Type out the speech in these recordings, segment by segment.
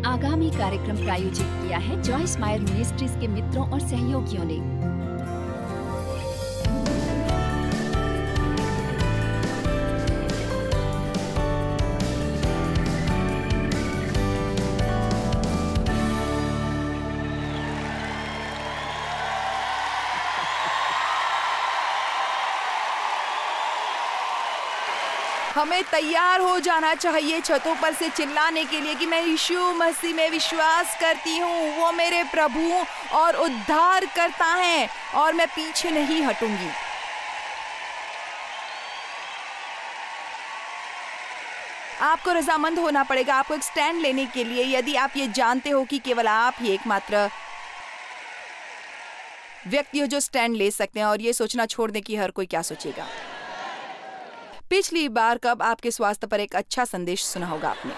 आगामी कार्यक्रम प्रायोजित किया है जॉयस मायर मिनिस्ट्रीज के मित्रों और सहयोगियों ने। हमें तैयार हो जाना चाहिए छतों पर से चिल्लाने के लिए कि मैं यीशु मसीह में विश्वास करती हूँ, वो मेरे प्रभु और उद्धार करता है और मैं पीछे नहीं हटूंगी। आपको रजामंद होना पड़ेगा, आपको एक स्टैंड लेने के लिए, यदि आप ये जानते हो कि केवल आप ही एकमात्र व्यक्ति हो जो स्टैंड ले सकते हैं और ये सोचना छोड़ दें कि हर कोई क्या सोचेगा। पिछली बार कब आपके स्वास्थ्य पर एक अच्छा संदेश सुना होगा आपने।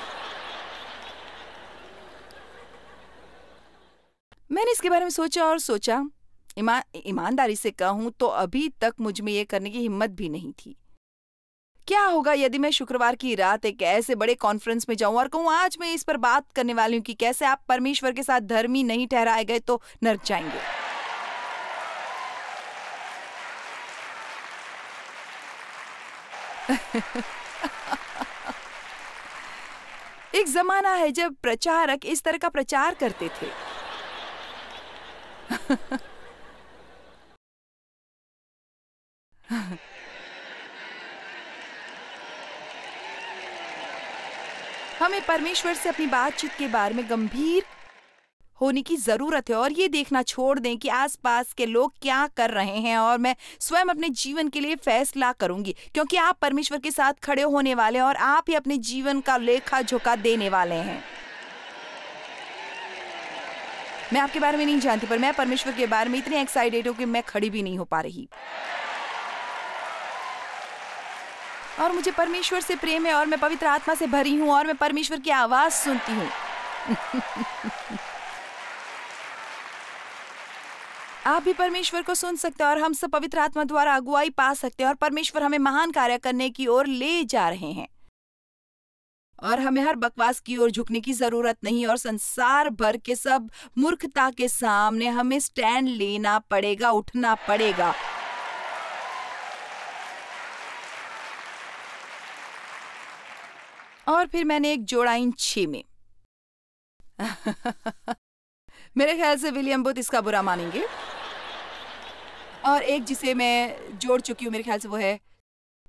मैंने इसके बारे में सोचा और सोचा, ईमानदारी से कहूं तो अभी तक मुझ में ये करने की हिम्मत भी नहीं थी। क्या होगा यदि मैं शुक्रवार की रात एक ऐसे बड़े कॉन्फ्रेंस में जाऊं और कहूं आज मैं इस पर बात करने वाली हूं कि कैसे आप परमेश्वर के साथ धर्मी नहीं ठहराए गए तो नरक जाएंगे। एक जमाना है जब प्रचारक इस तरह का प्रचार करते थे। हमें परमेश्वर से अपनी बातचीत के बारे में गंभीर होने की जरूरत है और ये देखना छोड़ दें कि आसपास के लोग क्या कर रहे हैं और मैं स्वयं अपने जीवन के लिए फैसला करूंगी, क्योंकि आप परमेश्वर के साथ खड़े होने वाले हैं और आप ही अपने जीवन का लेखा जोखा देने वाले हैं। मैं आपके बारे में नहीं जानती, पर मैं परमेश्वर के बारे में इतनी एक्साइटेड हूं कि मैं खड़ी भी नहीं हो पा रही। और मुझे परमेश्वर से प्रेम है और मैं पवित्र आत्मा से भरी हूं और मैं परमेश्वर की आवाज सुनती हूं। आप भी परमेश्वर को सुन सकते हैं और हम सब पवित्र आत्मा द्वारा अगुवाई पा सकते हैं और परमेश्वर हमें महान कार्य करने की ओर ले जा रहे हैं। और हमें हर बकवास की ओर झुकने की जरूरत नहीं और संसार भर के सब मूर्खता के सामने हमें स्टैंड लेना पड़ेगा, उठना पड़ेगा। और फिर मैंने एक जोड़ा इन 6 में मेरे ख्याल से विलियम बुथ इसका बुरा मानेंगे। और एक जिसे मैं जोड़ चुकी हूँ मेरे ख्याल से वो है,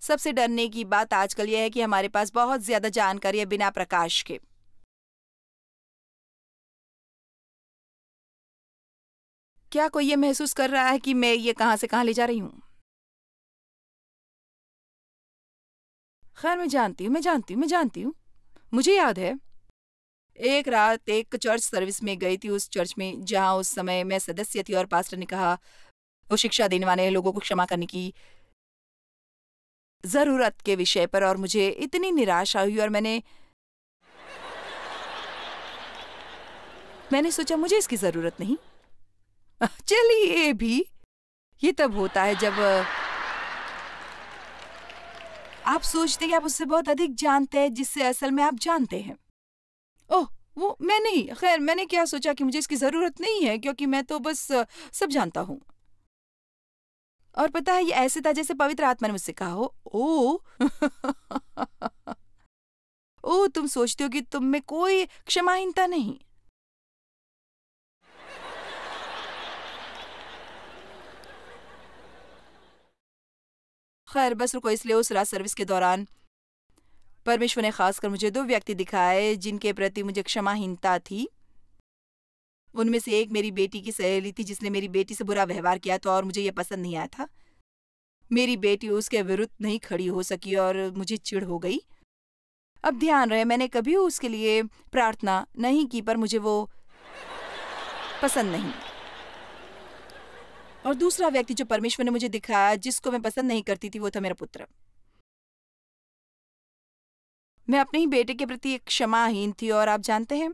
सबसे डरने की बात आजकल यह है कि हमारे पास बहुत ज्यादा जानकारी है बिना प्रकाश के। क्या कोई ये महसूस कर रहा है कि मैं ये कहां से कहां ले जा रही हूं? खैर मैं जानती हूँ। मुझे याद है एक रात एक चर्च सर्विस में गई थी, उस चर्च में जहां उस समय मैं सदस्य थी और पास्टर ने कहा वो शिक्षा देने वाले लोगों को क्षमा करने की जरूरत के विषय पर, और मुझे इतनी निराशा हुई और मैंने सोचा मुझे इसकी जरूरत नहीं। चलिए भी, ये तब होता है जब आप सोचते हैं कि आप उससे बहुत अधिक जानते हैं जिससे असल में आप जानते हैं। ओह वो मैं नहीं, खैर मैंने क्या सोचा कि मुझे इसकी जरूरत नहीं है क्योंकि मैं तो बस सब जानता हूं। और पता है ये ऐसे था जैसे पवित्र आत्मा ने मुझसे कहा हो, ओ ओ तुम सोचते हो कि तुम में कोई क्षमाहीनता नहीं। खैर बस रुको, इसलिए उस रात सर्विस के दौरान परमेश्वर ने खासकर मुझे 2 व्यक्ति दिखाए जिनके प्रति मुझे क्षमाहीनता थी। उनमें से एक मेरी बेटी की सहेली थी जिसने मेरी बेटी से बुरा व्यवहार किया था और मुझे यह पसंद नहीं आया था। मेरी बेटी उसके विरुद्ध नहीं खड़ी हो सकी और मुझे चिढ़ हो गई। अब ध्यान रहे, मैंने कभी उसके लिए प्रार्थना नहीं की, पर मुझे वो पसंद नहीं। और दूसरा व्यक्ति जो परमेश्वर ने मुझे दिखाया जिसको मैं पसंद नहीं करती थी, वो था मेरा पुत्र। मैं अपने ही बेटे के प्रति एक क्षमाहीन थी और आप जानते हैं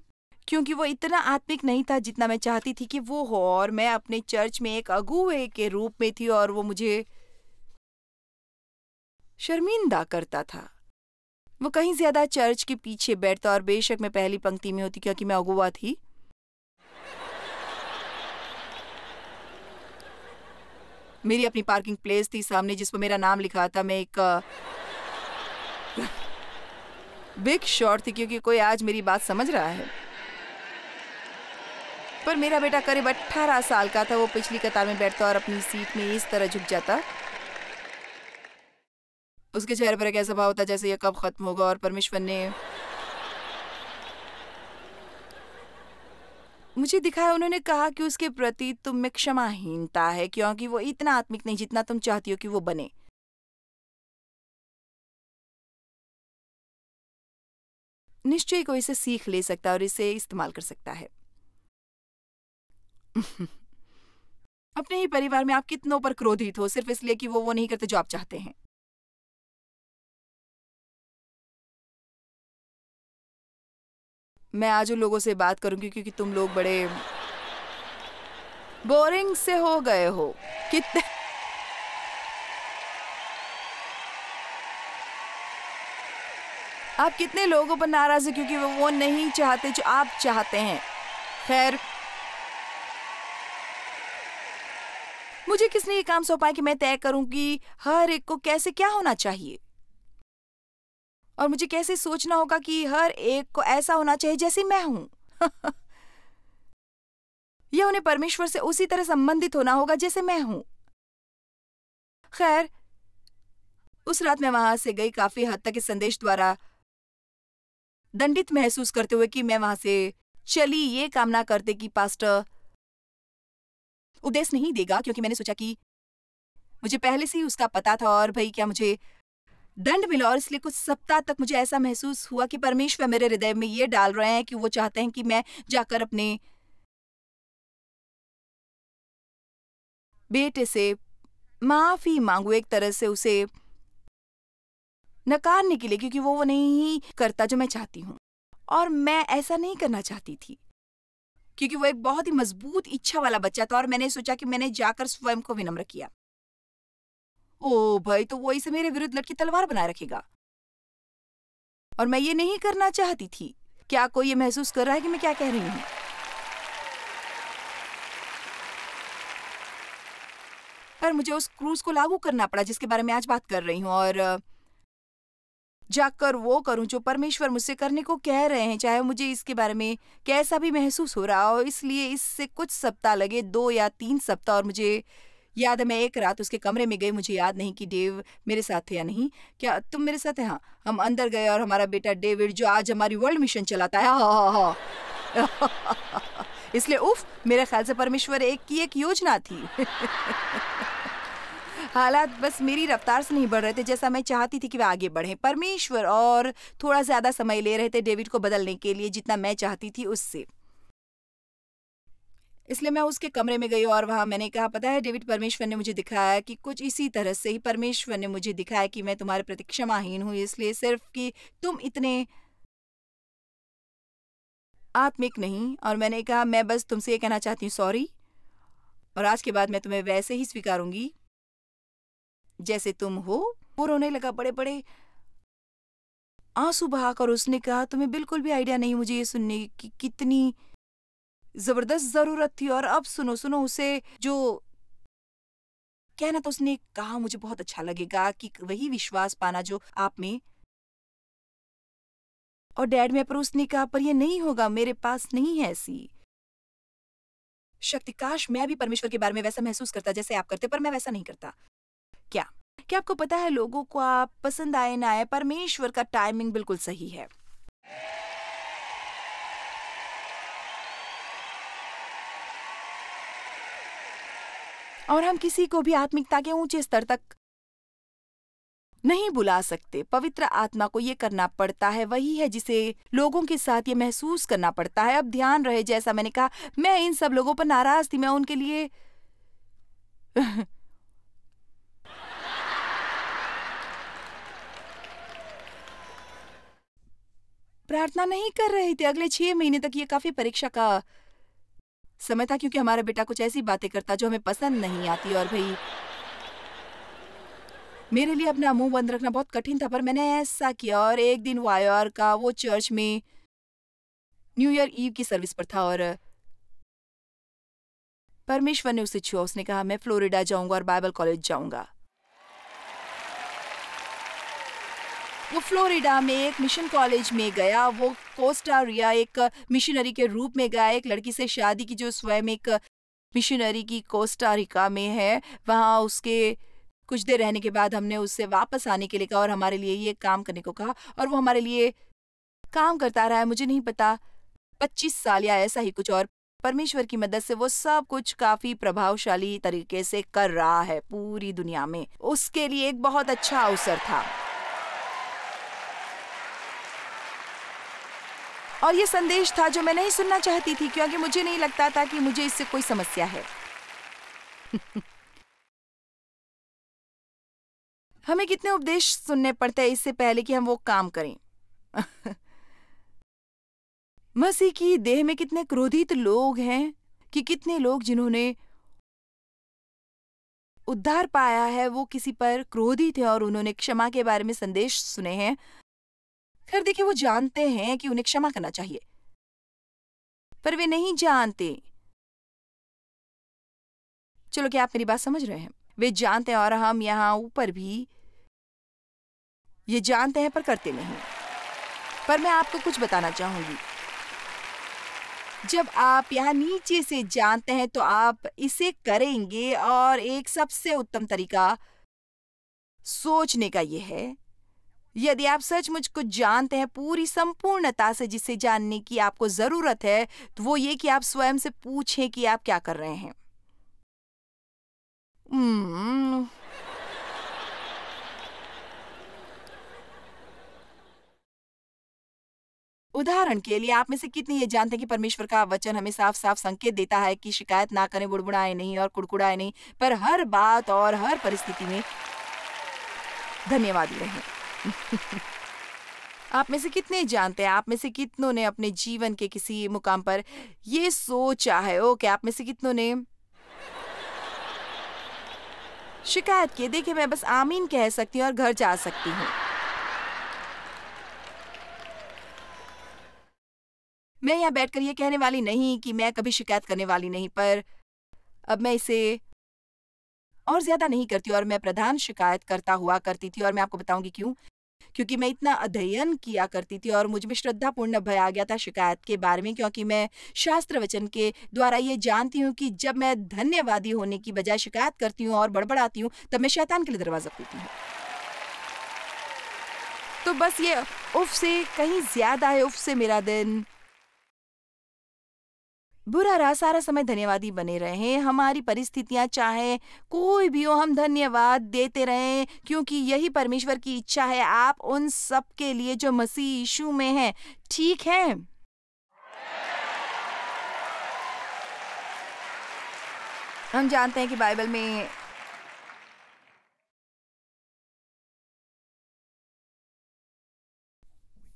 क्योंकि वो इतना आत्मिक नहीं था जितना मैं चाहती थी कि वो हो, और मैं अपने चर्च में एक अगुवे के रूप में थी और वो मुझे शर्मिंदा करता था। वो कहीं ज्यादा चर्च के पीछे बैठता और बेशक मैं पहली पंक्ति में होती क्योंकि मैं अगुवा थी। मेरी अपनी पार्किंग प्लेस थी सामने जिस पर मेरा नाम लिखा था। मैं एक बिग शॉट थी क्योंकि कोई आज मेरी बात समझ रहा है। पर मेरा बेटा करीब 18 साल का था। वो पिछली कतार में बैठता और अपनी सीट में इस तरह झुक जाता। उसके चेहरे पर एक ऐसा भाव था जैसे ये कब खत्म होगा, और परमेश्वर ने मुझे दिखाया। उन्होंने कहा कि उसके प्रति तुम में क्षमाहीनता है क्योंकि वो इतना आत्मिक नहीं जितना तुम चाहती हो कि वो बने। निश्चय कोई इसे सीख ले सकता है और इसे इस्तेमाल कर सकता है। अपने ही परिवार में आप कितनों पर क्रोधित हो सिर्फ इसलिए कि वो नहीं करते जो आप चाहते हैं। मैं आज उन लोगों से बात करूंगी क्योंकि तुम लोग बड़े बोरिंग से हो गए हो। कितने आप कितने लोगों पर नाराज है क्योंकि वो नहीं चाहते जो आप चाहते हैं। खैर, मुझे किसने ये काम सौंपा है कि मैं तय करूं कि हर एक को कैसे क्या होना चाहिए, और मुझे कैसे सोचना होगा कि हर एक को ऐसा होना चाहिए जैसे मैं हूं। यह उन्हें परमेश्वर से उसी तरह संबंधित होना होगा जैसे मैं हूं। खैर, उस रात मैं वहां से गई काफी हद तक इस संदेश द्वारा दंडित महसूस करते हुए कि मैं वहां से चली ये कामना करते कि पास्टर उपदेश नहीं देगा, क्योंकि मैंने सोचा कि मुझे पहले से ही उसका पता था और भाई क्या मुझे दंड मिला। और इसलिए कुछ सप्ताह तक मुझे ऐसा महसूस हुआ कि परमेश्वर मेरे हृदय में ये डाल रहे हैं कि वो चाहते हैं कि मैं जाकर अपने बेटे से माफी मांगू, एक तरह से उसे नकारने के लिए, क्योंकि वो नहीं करता जो मैं चाहती हूँ। और मैं ऐसा नहीं करना चाहती थी क्योंकि वो एक बहुत ही मजबूत इच्छा वाला बच्चा था। और मैंने सोचा कि मैंने जाकर स्वयं को विनम्र किया। ओ भाई, तो वो इसे मेरे विरुद्ध लटकी तलवार बनाए रखेगा, और मैं ये नहीं करना चाहती थी। क्या कोई ये महसूस कर रहा है कि मैं क्या कह रही हूँ? पर मुझे उस क्रूज को लागू करना पड़ा जिसके बारे में आज बात कर रही हूँ, और जाकर वो करूं जो परमेश्वर मुझसे करने को कह रहे हैं, चाहे मुझे इसके बारे में कैसा भी महसूस हो रहा हो। इसलिए इससे कुछ सप्ताह लगे, 2 या 3 सप्ताह। और मुझे याद है मैं एक रात उसके कमरे में गई। मुझे याद नहीं कि डेव मेरे साथ थे या नहीं। क्या तुम मेरे साथ थे? हाँ, हम अंदर गए और हमारा बेटा डेविड, जो आज हमारी वर्ल्ड मिशन चलाता है, इसलिए उफ, मेरे ख्याल से परमेश्वर की एक योजना थी। हालात बस मेरी रफ्तार से नहीं बढ़ रहे थे जैसा मैं चाहती थी कि वे आगे बढ़े। परमेश्वर और थोड़ा ज्यादा समय ले रहे थे डेविड को बदलने के लिए जितना मैं चाहती थी उससे। इसलिए मैं उसके कमरे में गई और वहां मैंने कहा, पता है डेविड, परमेश्वर ने मुझे दिखाया कि कुछ इसी तरह से ही परमेश्वर ने मुझे दिखाया कि मैं तुम्हारे प्रति क्षमाहीन हूं, इसलिए सिर्फ कि तुम इतने आत्मिक नहीं। और मैंने कहा, मैं बस तुमसे ये कहना चाहती हूँ सॉरी, और आज के बाद मैं तुम्हें वैसे ही स्वीकारूंगी जैसे तुम हो। वो रोने लगा, बड़े बड़े आंसू बहाकर। उसने कहा, तुम्हें बिल्कुल भी आइडिया नहीं मुझे ये सुनने की कितनी जबरदस्त जरूरत थी। और अब सुनो उसे जो कहना था उसने कहा, मुझे बहुत अच्छा लगेगा कि वही विश्वास पाना जो आप में और डैड में। पर उसने कहा, पर ये नहीं होगा, मेरे पास नहीं है ऐसी शक्ति। काश मैं भी परमेश्वर के बारे में वैसा महसूस करता जैसे आप करते, पर मैं वैसा नहीं करता। क्या आपको पता है, लोगों को आप पसंद आए ना आए, परमेश्वर का टाइमिंग बिल्कुल सही है। और हम किसी को भी आत्मिकता के ऊंचे स्तर तक नहीं बुला सकते। पवित्र आत्मा को ये करना पड़ता है, वही है जिसे लोगों के साथ ये महसूस करना पड़ता है। अब ध्यान रहे, जैसा मैंने कहा, मैं इन सब लोगों पर नाराज थी। मैं उनके लिए प्रार्थना नहीं कर रहे थे। अगले 6 महीने तक ये काफी परीक्षा का समय था, क्योंकि हमारा बेटा कुछ ऐसी बातें करता जो हमें पसंद नहीं आती। और भाई मेरे लिए अपना मुंह बंद रखना बहुत कठिन था, पर मैंने ऐसा किया और एक दिन वो आया का वो चर्च में न्यू ईयर ईव की सर्विस पर था और परमेश्वर ने उसे छुआ। उसने कहा मैं फ्लोरिडा जाऊंगा और बाइबल कॉलेज जाऊंगा। वो फ्लोरिडा में एक मिशन कॉलेज में गया। वो कोस्टा रिया एक मिशनरी के रूप में गया, एक लड़की से शादी की जो स्वयं एक मिशनरी की कोस्टा रिका में है। वहाँ उसके कुछ देर रहने के बाद हमने उससे वापस आने के लिए कहा और हमारे लिए ये काम करने को कहा और वो हमारे लिए काम करता रहा है, मुझे नहीं पता 25 साल या ऐसा ही कुछ। और परमेश्वर की मदद से वो सब कुछ काफी प्रभावशाली तरीके से कर रहा है पूरी दुनिया में। उसके लिए एक बहुत अच्छा अवसर था और ये संदेश था जो मैं नहीं सुनना चाहती थी, क्योंकि मुझे नहीं लगता था कि मुझे इससे कोई समस्या है। हमें कितने उपदेश सुनने पड़ते हैं इससे पहले कि हम वो काम करें। मसीह की देह में कितने क्रोधित लोग हैं कि कितने लोग जिन्होंने उद्धार पाया है वो किसी पर क्रोधित हैं और उन्होंने क्षमा के बारे में संदेश सुने हैं। खैर देखिए, वो जानते हैं कि उन्हें क्षमा करना चाहिए, पर वे नहीं जानते। चलो, क्या आप मेरी बात समझ रहे हैं? वे जानते हैं और हम यहाँ ऊपर भी ये जानते हैं पर करते नहीं। पर मैं आपको कुछ बताना चाहूंगी, जब आप यहाँ नीचे से जानते हैं तो आप इसे करेंगे। और एक सबसे उत्तम तरीका सोचने का ये है, यदि आप सचमुच कुछ जानते हैं पूरी संपूर्णता से जिसे जानने की आपको जरूरत है, तो वो ये कि आप स्वयं से पूछें कि आप क्या कर रहे हैं। उदाहरण के लिए, आप में से कितने ये जानते हैं कि परमेश्वर का वचन हमें साफ साफ संकेत देता है कि शिकायत ना करें, बुड़बुड़ाए नहीं और कुड़कुड़ाए नहीं, पर हर बात और हर परिस्थिति में धन्यवादी रहें। आप में से कितने जानते हैं, आप में से कितनों ने अपने जीवन के किसी मुकाम पर ये सोचा है? ओके, आप में से कितनों ने शिकायत की? देखिए, मैं बस आमीन कह सकती हूँ और घर जा सकती हूँ। मैं यहाँ बैठकर ये कहने वाली नहीं कि मैं कभी शिकायत करने वाली नहीं, पर अब मैं इसे और ज्यादा नहीं करती और मैं प्रधान शिकायत करता हुआ करती थी। और मैं आपको बताऊंगी क्यों। क्योंकि मैं इतना अध्ययन किया करती थी और मुझ में श्रद्धापूर्ण भय आ गया था शिकायत के बारे में, क्योंकि मैं शास्त्र वचन के द्वारा ये जानती हूँ कि जब मैं धन्यवादी होने की बजाय शिकायत करती हूँ और बड़बड़ाती हूँ, तब मैं शैतान के लिए दरवाजा खोलती हूँ। तो बस ये उफ से कहीं ज्यादा है। उफ से मेरा दिन बुरा रहा। सारा समय धन्यवादी बने रहें। हमारी परिस्थितियां चाहे कोई भी हो, हम धन्यवाद देते रहें, क्योंकि यही परमेश्वर की इच्छा है आप उन सब के लिए जो मसीह यीशु में हैं। ठीक है? हम जानते हैं कि बाइबल में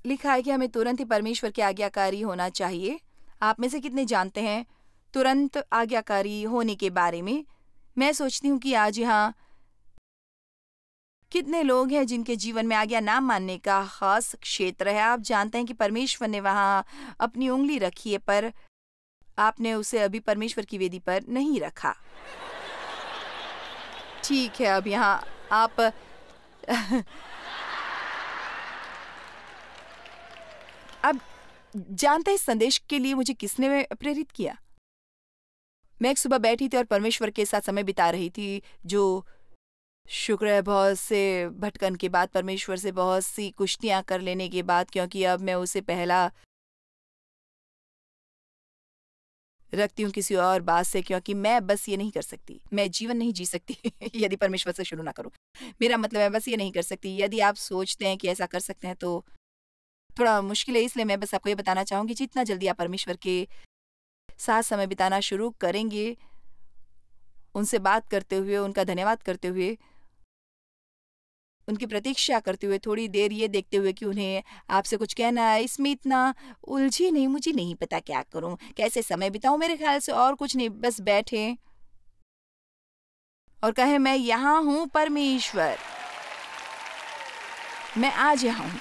लिखा है कि हमें तुरंत ही परमेश्वर के आज्ञाकारी होना चाहिए। आप में से कितने जानते हैं तुरंत आज्ञाकारी होने के बारे में? मैं सोचती हूँ कि आज यहाँ कितने लोग हैं जिनके जीवन में आज्ञा ना मानने का खास क्षेत्र है। आप जानते हैं कि परमेश्वर ने वहाँ अपनी उंगली रखी है, पर आपने उसे अभी परमेश्वर की वेदी पर नहीं रखा। ठीक है, अब यहाँ आप अब जानते हैं इस संदेश के लिए मुझे किसने प्रेरित किया? मैं एक सुबह बैठी थी और परमेश्वर के साथ समय बिता रही थी। जो शुक्र है, बहुत से भटकन के बाद, परमेश्वर से बहुत सी कुश्तियां कर लेने के बाद, क्योंकि अब मैं उसे पहला रखती हूँ किसी और बात से, क्योंकि मैं बस ये नहीं कर सकती। मैं जीवन नहीं जी सकती यदि परमेश्वर से शुरू ना करूँ। मेरा मतलब है बस ये नहीं कर सकती। यदि आप सोचते हैं कि ऐसा कर सकते हैं तो थोड़ा मुश्किल है। इसलिए मैं बस आपको ये बताना चाहूंगी, जितना जल्दी आप परमेश्वर के साथ समय बिताना शुरू करेंगे, उनसे बात करते हुए, उनका धन्यवाद करते हुए, उनकी प्रतीक्षा करते हुए, थोड़ी देर ये देखते हुए कि उन्हें आपसे कुछ कहना है, इसमें इतना उलझे नहीं, मुझे नहीं पता क्या करूं, कैसे समय बिताऊं, मेरे ख्याल से और कुछ नहीं, बस बैठे और कहे मैं यहाँ हूं परमेश्वर, मैं आज यहाँ हूँ,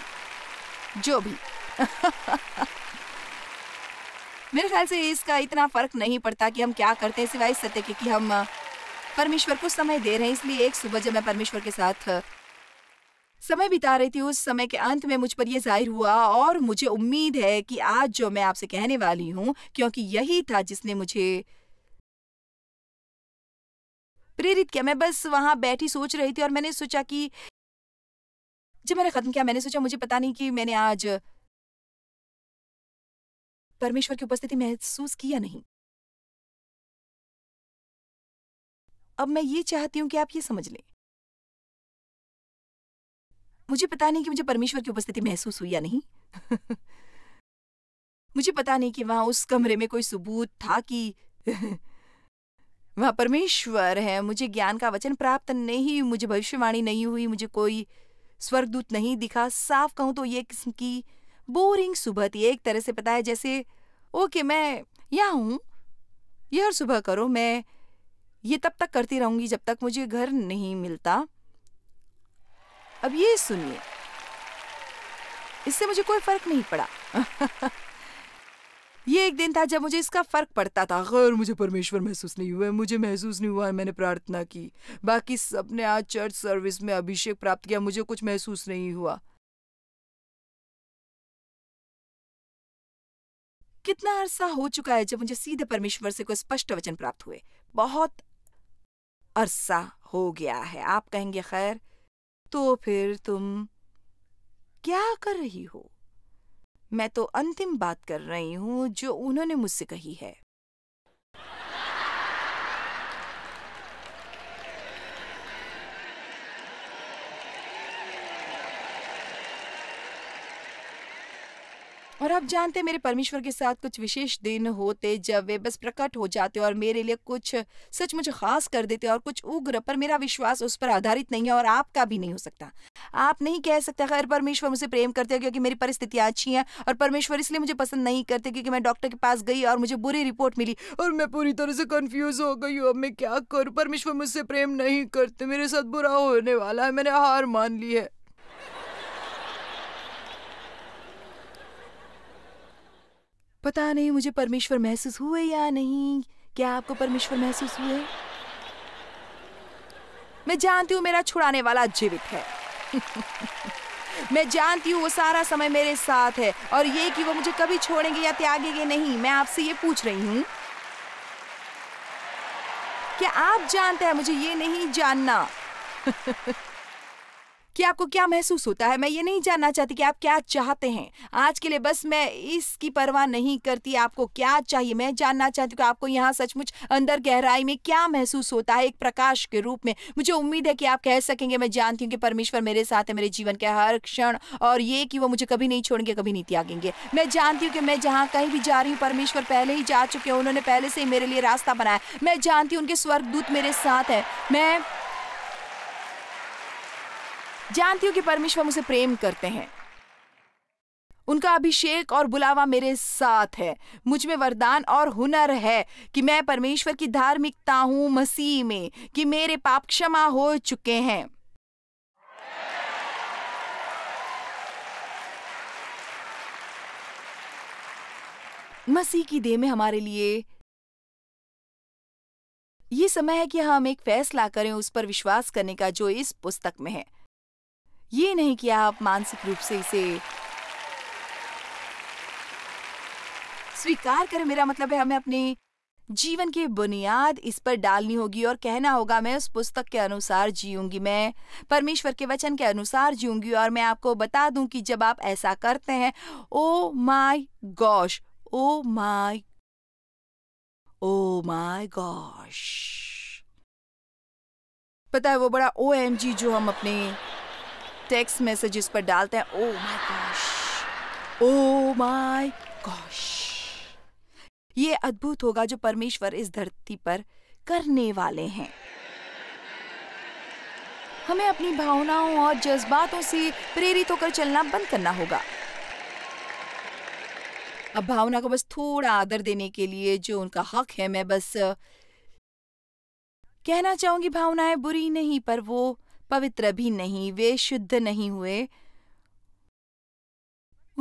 जो भी। मेरे ख्याल से इसका इतना फर्क नहीं पड़ता कि हम क्या करते हैं, सिवाय इस सत्य के कि हम परमेश्वर को समय दे रहे हैं। इसलिए एक सुबह जब मैं परमेश्वर के साथ समय बिता रही थी, उस समय के अंत में मुझ पर यह जाहिर हुआ और मुझे उम्मीद है कि आज जो मैं आपसे कहने वाली हूँ, क्योंकि यही था जिसने मुझे प्रेरित किया। मैं बस वहां बैठी सोच रही थी और मैंने सोचा कि जब मैंने खत्म किया, मैंने सोचा मुझे पता नहीं कि मैंने आज परमेश्वर की उपस्थिति महसूस की या नहीं। अब मैं ये चाहती हूँ कि आप ये समझ लें, मुझे पता नहीं कि मुझे परमेश्वर की उपस्थिति महसूस हुई या नहीं। मुझे पता नहीं कि वहां उस कमरे में कोई सबूत था कि वहां परमेश्वर है। मुझे ज्ञान का वचन प्राप्त नहीं, मुझे भविष्यवाणी नहीं हुई, मुझे कोई स्वर्गदूत नहीं दिखा। साफ कहूं तो ये किस्म की बोरिंग सुबह थी। एक तरह से पता है, जैसे ओके मैं यहाँ हूं, ये हर सुबह करो, मैं ये तब तक करती रहूंगी जब तक मुझे घर नहीं मिलता। अब ये सुनिए, इससे मुझे कोई फर्क नहीं पड़ा। ये एक दिन था जब मुझे इसका फर्क पड़ता था। खैर मुझे परमेश्वर महसूस नहीं हुआ, मुझे महसूस नहीं हुआ, मैंने प्रार्थना की। बाकी सबने आज चर्च सर्विस में अभिषेक प्राप्त किया, मुझे कुछ महसूस नहीं हुआ। कितना अरसा हो चुका है जब मुझे सीधे परमेश्वर से कोई स्पष्ट वचन प्राप्त हुए। बहुत अरसा हो गया है। आप कहेंगे खैर तो फिर तुम क्या कर रही हो? मैं तो अंतिम बात कर रही हूं जो उन्होंने मुझसे कही है। और आप जानते हैं, मेरे परमेश्वर के साथ कुछ विशेष दिन होते जब वे बस प्रकट हो जाते और मेरे लिए कुछ सचमुच खास कर देते और कुछ उग्र, पर मेरा विश्वास उस पर आधारित नहीं है और आपका भी नहीं हो सकता। आप नहीं कह सकते खैर परमेश्वर मुझे प्रेम करते हैं क्योंकि मेरी परिस्थितियां अच्छी हैं, और परमेश्वर इसलिए मुझे पसंद नहीं करते क्योंकि मैं डॉक्टर के पास गई और मुझे बुरी रिपोर्ट मिली और मैं पूरी तरह से कंफ्यूज हो गई हूँ। अब मैं क्या करूँ? परमेश्वर मुझसे प्रेम नहीं करते, मेरे साथ बुरा होने वाला है, मैंने हार मान ली है। पता नहीं मुझे परमेश्वर महसूस हुए या नहीं। क्या आपको परमेश्वर महसूस हुए? मैं जानती हूँ मेरा छुड़ाने वाला जीवित है। मैं जानती हूँ वो सारा समय मेरे साथ है, और ये कि वो मुझे कभी छोड़ेंगे या त्यागेंगे नहीं। मैं आपसे ये पूछ रही हूँ, क्या आप जानते हैं? मुझे ये नहीं जानना कि आपको क्या महसूस होता है। मैं ये नहीं जानना चाहती कि आप क्या चाहते हैं आज के लिए। बस मैं इसकी परवाह नहीं करती आपको क्या चाहिए। मैं जानना चाहती हूँ कि आपको यहाँ सचमुच अंदर गहराई में क्या महसूस होता है, एक प्रकाश के रूप में। मुझे उम्मीद है कि आप कह सकेंगे, मैं जानती हूँ कि परमेश्वर मेरे साथ है मेरे जीवन के हर क्षण, और ये कि वो मुझे कभी नहीं छोड़ेंगे, कभी नहीं त्यागेंगे। मैं जानती हूँ कि मैं जहाँ कहीं भी जा रही हूँ परमेश्वर पहले ही जा चुके हैं, उन्होंने पहले से ही मेरे लिए रास्ता बनाया। मैं जानती हूँ उनके स्वर्गदूत मेरे साथ है। मैं जानती हूँ कि परमेश्वर मुझसे प्रेम करते हैं, उनका अभिषेक और बुलावा मेरे साथ है। मुझ में वरदान और हुनर है कि मैं परमेश्वर की धार्मिकता हूँ मसीह में, कि मेरे पाप क्षमा हो चुके हैं। मसीह की देह में हमारे लिए ये समय है कि हम एक फैसला करें उस पर विश्वास करने का जो इस पुस्तक में है। ये नहीं कि आप मानसिक रूप से इसे स्वीकार करें। मेरा मतलब है हमें अपने जीवन की बुनियाद इस पर डालनी होगी और कहना होगा, मैं उस पुस्तक के अनुसार जीऊंगी, मैं परमेश्वर के वचन के अनुसार जीऊंगी। और मैं आपको बता दूं कि जब आप ऐसा करते हैं, oh my gosh, oh my gosh, पता है वो बड़ा OMG जो हम अपने टेक्स्ट मैसेजेस पर डालते हैं, oh my gosh, oh my gosh, ये अद्भुत होगा जो परमेश्वर इस धरती पर करने वाले हैं। हमें अपनी भावनाओं और जज्बातों से प्रेरित होकर चलना बंद करना होगा। अब भावना को बस थोड़ा आदर देने के लिए जो उनका हक है, मैं बस कहना चाहूंगी भावनाएं बुरी नहीं, पर वो पवित्र भी नहीं, वे शुद्ध नहीं हुए,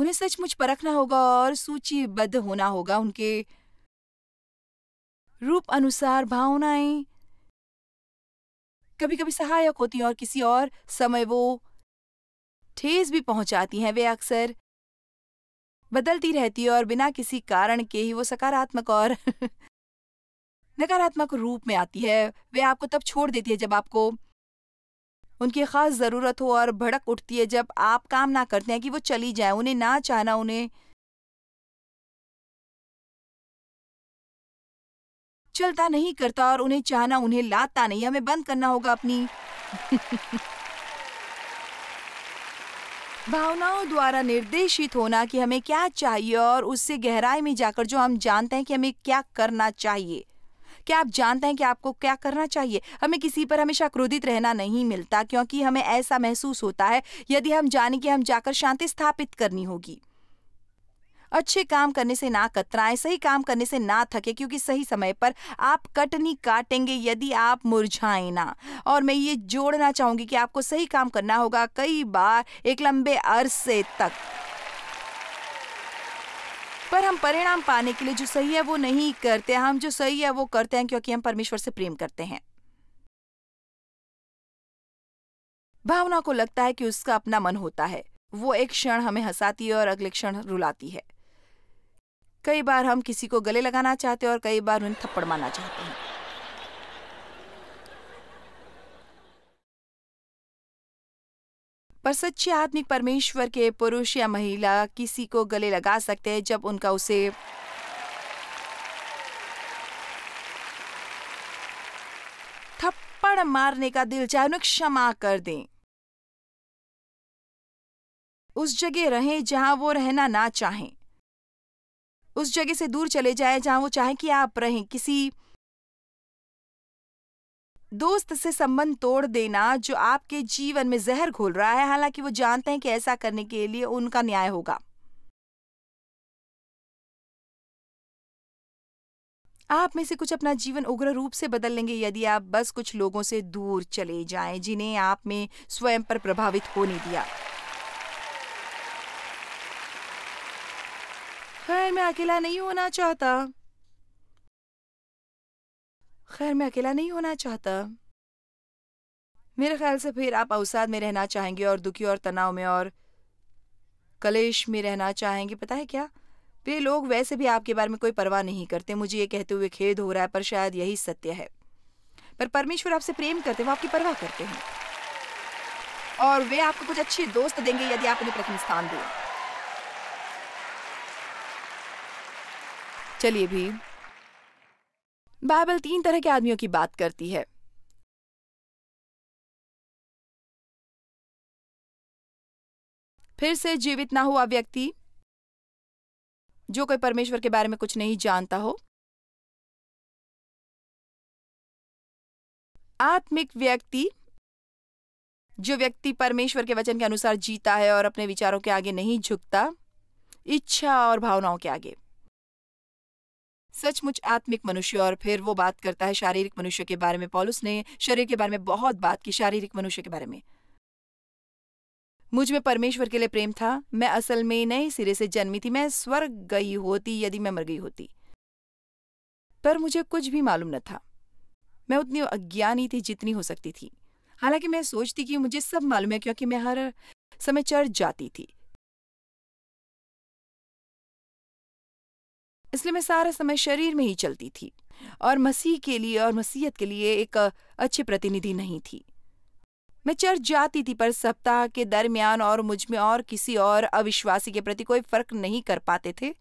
उन्हें सचमुच परखना होगा और सूचीबद्ध होना होगा। उनके रूप अनुसार भावनाएं कभी कभी सहायक होती हैं और किसी और समय वो ठेस भी पहुंचाती हैं। वे अक्सर बदलती रहती है और बिना किसी कारण के ही वो सकारात्मक और नकारात्मक रूप में आती है। वे आपको तब छोड़ देती है जब आपको उनकी खास जरूरत हो और भड़क उठती है जब आप काम ना करते हैं कि वो चली जाए। उन्हें ना चाहना उन्हें चलता नहीं करता और उन्हें चाहना उन्हें लाता नहीं। हमें बंद करना होगा अपनी भावनाओं द्वारा निर्देशित होना कि हमें क्या चाहिए और उससे गहराई में जाकर जो हम जानते हैं कि हमें क्या करना चाहिए। क्या आप जानते हैं कि आपको क्या करना चाहिए? हमें किसी पर हमेशा क्रोधित रहना नहीं मिलता, क्योंकि हमें ऐसा महसूस होता है यदि हम जाने कि हम जाकर शांति स्थापित करनी होगी। अच्छे काम करने से ना कतराएं, सही काम करने से ना थके, क्योंकि सही समय पर आप कटनी काटेंगे यदि आप मुरझाएं ना। और मैं ये जोड़ना चाहूंगी कि आपको सही काम करना होगा कई बार एक लंबे अरसे तक। पर हम परिणाम पाने के लिए जो सही है वो नहीं करते। हम जो सही है वो करते हैं क्योंकि हम परमेश्वर से प्रेम करते हैं। भावना को लगता है कि उसका अपना मन होता है। वो एक क्षण हमें हंसाती है और अगले क्षण रुलाती है। कई बार हम किसी को गले लगाना चाहते हैं और कई बार उन्हें थप्पड़ मारना चाहते हैं। पर सच्चे आत्मिक परमेश्वर के पुरुष या महिला किसी को गले लगा सकते हैं जब उनका उसे थप्पड़ मारने का दिल चाहे, उन्हें क्षमा कर दें। उस जगह रहें जहां वो रहना ना चाहें। उस जगह से दूर चले जाएं जहां वो चाहें कि आप रहें। किसी दोस्त से संबंध तोड़ देना जो आपके जीवन में जहर घोल रहा है, हालांकि वो जानते हैं कि ऐसा करने के लिए उनका न्याय होगा। आप में से कुछ अपना जीवन उग्र रूप से बदल लेंगे यदि आप बस कुछ लोगों से दूर चले जाएं जिन्हें आप में स्वयं पर प्रभावित होने दिया। खैर, मैं अकेला नहीं होना चाहता। मेरे ख्याल से फिर आप अवसाद में रहना चाहेंगे और दुखी और तनाव में और कलेश में रहना चाहेंगे। पता है क्या, वे लोग वैसे भी आपके बारे में कोई परवाह नहीं करते। मुझे ये कहते हुए खेद हो रहा है, पर शायद यही सत्य है। पर परमेश्वर आपसे प्रेम करते हैं, वो आपकी परवाह करते हैं और वे आपको कुछ अच्छे दोस्त देंगे यदि आप उन्हें प्रथम स्थान दें। चलिए भी, बाइबल 3 तरह के आदमियों की बात करती है। फिर से जीवित ना हुआ व्यक्ति, जो कोई परमेश्वर के बारे में कुछ नहीं जानता हो। आत्मिक व्यक्ति, जो व्यक्ति परमेश्वर के वचन के अनुसार जीता है और अपने विचारों के आगे नहीं झुकता, इच्छा और भावनाओं के आगे। सचमुच आत्मिक मनुष्य। और फिर वो बात करता है शारीरिक मनुष्य के बारे में। पौलुस ने शरीर के बारे में बहुत बात की, शारीरिक मनुष्य के बारे में। मुझ में परमेश्वर के लिए प्रेम था। मैं असल में नए सिरे से जन्मी थी। मैं स्वर्ग गई होती यदि मैं मर गई होती, पर मुझे कुछ भी मालूम न था। मैं उतनी अज्ञानी थी जितनी हो सकती थी। हालांकि मैं सोचती कि मुझे सब मालूम है, क्योंकि मैं हर समय चर्च जाती थी। इसलिए मैं सारा समय शरीर में ही चलती थी और मसीह के लिए और मसीहत के लिए एक अच्छी प्रतिनिधि नहीं थी। मैं चर्च जाती थी, पर सप्ताह के दरमियान और मुझ में और किसी और अविश्वासी के प्रति कोई फर्क नहीं कर पाते थे।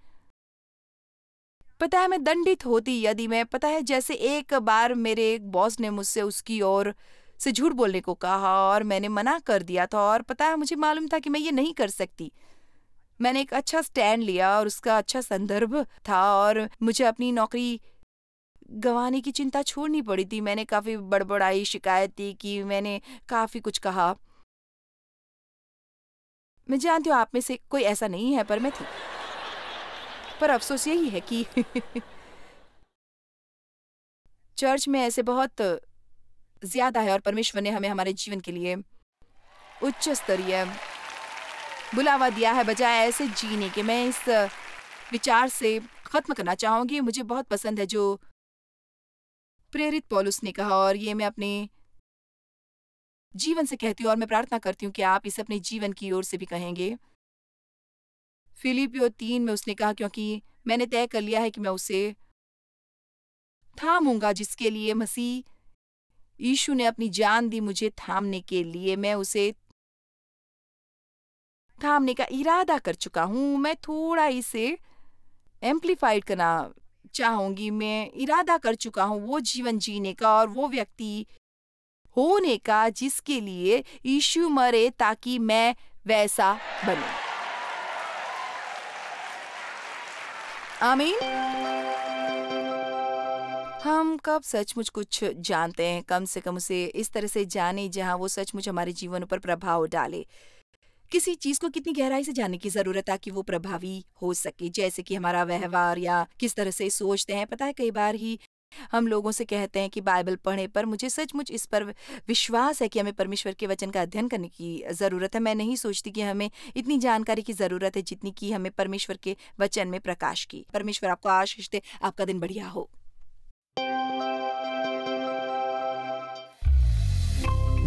पता है, मैं दंडित होती यदि मैं, पता है, जैसे एक बार मेरे एक बॉस ने मुझसे उसकी ओर से झूठ बोलने को कहा और मैंने मना कर दिया था। और पता है, मुझे मालूम था कि मैं ये नहीं कर सकती। मैंने एक अच्छा स्टैंड लिया और उसका अच्छा संदर्भ था और मुझे अपनी नौकरी गंवाने की चिंता छोड़नी पड़ी थी। मैंने काफी बड़बड़ाई, शिकायत की कि मैंने काफी कुछ कहा। मैं जानती हूँ आप में से कोई ऐसा नहीं है, पर मैं थी। पर अफसोस यही है कि चर्च में ऐसे बहुत ज्यादा है और परमेश्वर ने हमें हमारे जीवन के लिए उच्च स्तरीय बुलावा दिया है बजाय ऐसे जीने के। मैं इस विचार से खत्म करना चाहूंगी। मुझे बहुत पसंद है जो प्रेरित पौलुस ने कहा, और ये मैं अपने जीवन से कहती हूँ, और मैं प्रार्थना करती हूँ कि आप इसे अपने जीवन की ओर से भी कहेंगे। फिलिपियो 3 में उसने कहा, क्योंकि मैंने तय कर लिया है कि मैं उसे थामूंगा जिसके लिए मसीह यीशु ने अपनी जान दी। मुझे थामने के लिए मैं उसे थामने का इरादा कर चुका हूँ। मैं थोड़ा इसे एम्प्लीफाइड करना चाहूंगी। मैं इरादा कर चुका हूँ वो जीवन जीने का और वो व्यक्ति होने का जिसके लिए यीशु मरे ताकि मैं वैसा बनूं। आमीन। हम कब सचमुच कुछ जानते हैं, कम से कम उसे इस तरह से जाने जहां वो सचमुच हमारे जीवन पर प्रभाव डाले। किसी चीज को कितनी गहराई से जानने की जरूरत है ताकि वो प्रभावी हो सके, जैसे कि हमारा व्यवहार या किस तरह से सोचते हैं। पता है, कई बार ही हम लोगों से कहते हैं कि बाइबल पढ़ें, पर मुझे सचमुच इस पर विश्वास है कि हमें परमेश्वर के वचन का अध्ययन करने की जरूरत है। मैं नहीं सोचती कि हमें इतनी जानकारी की जरूरत है जितनी कि हमें परमेश्वर के वचन में प्रकाश की। परमेश्वर आपको आशीष दे। आपका दिन बढ़िया हो।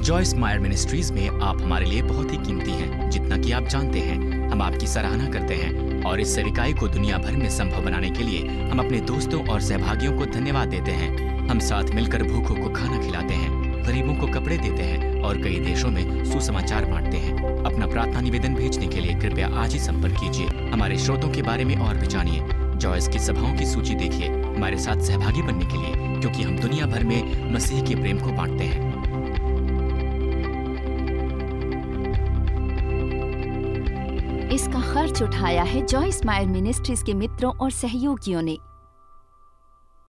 जॉयस मायर मिनिस्ट्रीज में आप हमारे लिए बहुत ही कीमती हैं, जितना कि आप जानते हैं। हम आपकी सराहना करते हैं और इस सेविकाई को दुनिया भर में संभव बनाने के लिए हम अपने दोस्तों और सहभागियों को धन्यवाद देते हैं। हम साथ मिलकर भूखों को खाना खिलाते हैं, गरीबों को कपड़े देते हैं और कई देशों में सुसमाचार बांटते हैं। अपना प्रार्थना निवेदन भेजने के लिए कृपया आज ही संपर्क कीजिए। हमारे स्रोतों के बारे में और भी जानिए। जॉयस की सभाओं की सूची देखिए हमारे साथ सहभागी बनने के लिए, क्योंकि हम दुनिया भर में मसीह के प्रेम को बांटते हैं। इसका खर्च उठाया है जॉयस मायर मिनिस्ट्रीज के मित्रों और सहयोगियों ने।